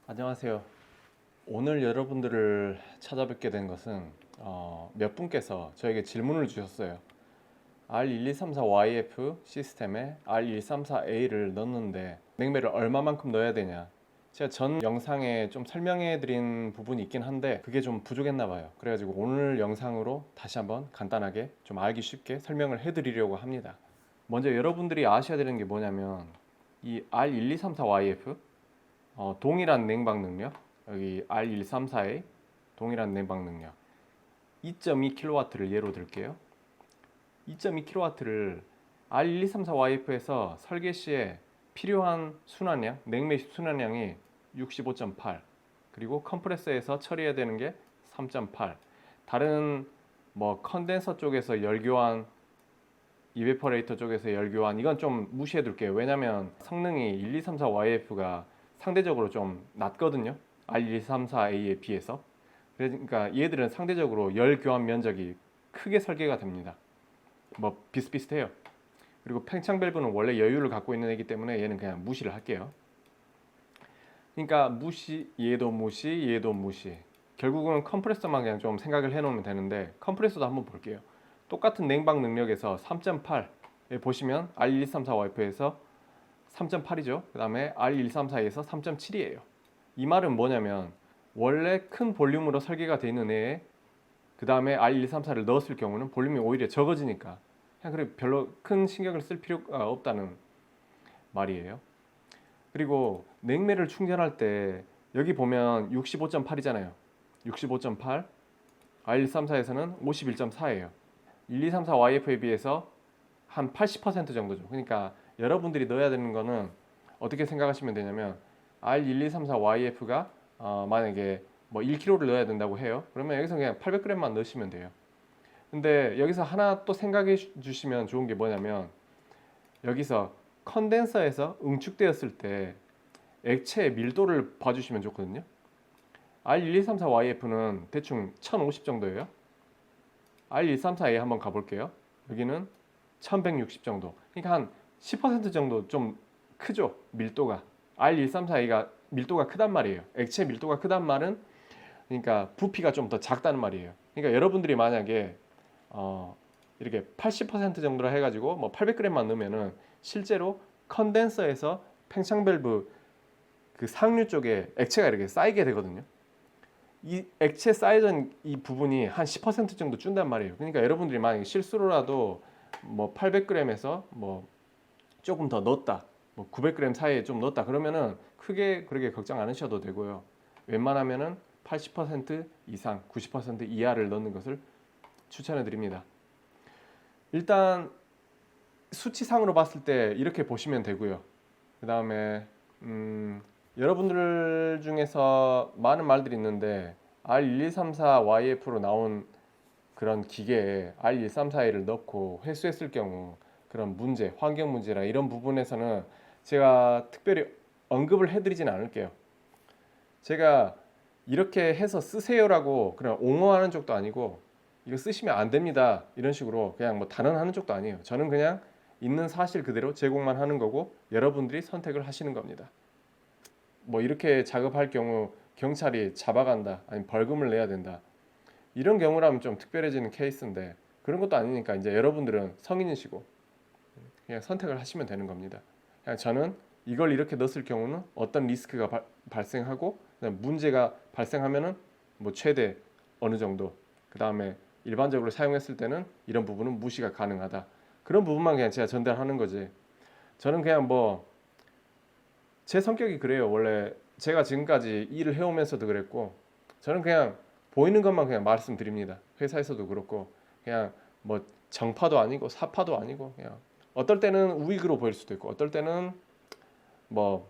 안녕하세요. 오늘 여러분들을 찾아뵙게 된 것은 몇 분께서 저에게 질문을 주셨어요. R1234YF 시스템에 R134A를 넣는데 냉매를 얼마만큼 넣어야 되냐. 제가 전 영상에 좀 설명해 드린 부분이 있긴 한데 그게 좀 부족했나 봐요. 그래가지고 오늘 영상으로 다시 한번 간단하게 좀 알기 쉽게 설명을 해 드리려고 합니다. 먼저 여러분들이 아셔야 되는 게 뭐냐면 이 R1234YF 동일한 냉방 능력, 여기 R134의 동일한 냉방 능력 2.2kW를 예로 들게요. 2.2kW를 R1234YF에서 설계 시에 필요한 순환량, 냉매 순환량이 65.8, 그리고 컴프레서에서 처리해야 되는 게 3.8. 다른 뭐 컨덴서 쪽에서 열교환, 이베퍼레이터 쪽에서 열교환, 이건 좀 무시해 둘게요. 왜냐면 성능이 1234YF가 상대적으로 좀 낮거든요. R1234A에 비해서. 그러니까 얘들은 상대적으로 열 교환 면적이 크게 설계가 됩니다. 뭐 비슷비슷해요. 그리고 팽창 밸브는 원래 여유를 갖고 있는 애기 때문에 얘는 그냥 무시를 할게요. 그러니까 무시, 얘도 무시, 얘도 무시. 결국은 컴프레서만 그냥 좀 생각을 해놓으면 되는데 컴프레서도 한번 볼게요. 똑같은 냉방 능력에서 3.8에 보시면 R1234YF에서 3.8이죠. 그 다음에 R134에서 3.7이에요. 이 말은 뭐냐면 원래 큰 볼륨으로 설계가 되어 있는 애에 그 다음에 R134를 넣었을 경우는 볼륨이 오히려 적어지니까 그냥 그래 별로 큰 신경을 쓸 필요가 없다는 말이에요. 그리고 냉매를 충전할 때 여기 보면 65.8이잖아요. 65.8, R134에서는 51.4예요. 1234YF에 비해서 한 80% 정도죠. 그러니까 여러분들이 넣어야 되는 거는 어떻게 생각하시면 되냐면 R1234YF가 만약에 뭐 1kg를 넣어야 된다고 해요. 그러면 여기서 그냥 800g만 넣으시면 돼요. 근데 여기서 하나 또 생각해 주시면 좋은 게 뭐냐면 여기서 컨덴서에서 응축되었을 때 액체의 밀도를 봐주시면 좋거든요. R1234YF는 대충 1050 정도예요. R134A 한번 가볼게요. 여기는 1160 정도. 그러니까 한 10% 정도 좀 크죠, 밀도가. R134A가 밀도가 크단 말이에요. 액체 밀도가 크단 말은 그러니까 부피가 좀 더 작다는 말이에요. 그러니까 여러분들이 만약에 이렇게 80% 정도로 해가지고 뭐 800g만 넣으면은 실제로 컨덴서에서 팽창 밸브 그 상류 쪽에 액체가 이렇게 쌓이게 되거든요. 이 액체 쌓여진 이 부분이 한 10% 정도 준단 말이에요. 그러니까 여러분들이 만약에 실수로라도 뭐 800g에서 뭐 조금 더 넣었다, 뭐 900g 사이에 좀 넣었다 그러면은 크게 그렇게 걱정 안 하셔도 되고요. 웬만하면은 80% 이상, 90% 이하를 넣는 것을 추천해 드립니다. 일단 수치상으로 봤을 때 이렇게 보시면 되고요. 그 다음에 여러분들 중에서 많은 말들이 있는데 R1234YF로 나온 그런 기계에 R134A를 넣고 회수했을 경우 그런 문제, 환경 문제나 이런 부분에서는 제가 특별히 언급을 해드리진 않을게요. 제가 이렇게 해서 쓰세요라고 그냥 옹호하는 쪽도 아니고 이거 쓰시면 안 됩니다 이런 식으로 그냥 뭐 단언하는 쪽도 아니에요. 저는 그냥 있는 사실 그대로 제공만 하는 거고 여러분들이 선택을 하시는 겁니다. 뭐 이렇게 작업할 경우 경찰이 잡아간다, 아니면 벌금을 내야 된다, 이런 경우라면 좀 특별해지는 케이스인데 그런 것도 아니니까 이제 여러분들은 성인이시고 그냥 선택을 하시면 되는 겁니다. 그냥 저는 이걸 이렇게 넣었을 경우는 어떤 리스크가 발생하고 문제가 발생하면은 뭐 최대 어느 정도, 그 다음에 일반적으로 사용했을 때는 이런 부분은 무시가 가능하다, 그런 부분만 그냥 제가 전달하는 거지. 저는 그냥 뭐 제 성격이 그래요. 원래 제가 지금까지 일을 해오면서도 그랬고 저는 그냥 보이는 것만 그냥 말씀드립니다. 회사에서도 그렇고 그냥 뭐 정파도 아니고 사파도 아니고 그냥 어떨 때는 우익으로 보일 수도 있고 어떨 때는 뭐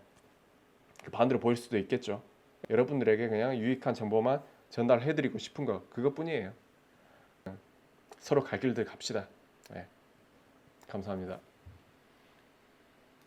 반대로 보일 수도 있겠죠. 여러분들에게 그냥 유익한 정보만 전달해드리고 싶은 거 그것뿐이에요. 서로 갈 길들 갑시다. 네, 감사합니다.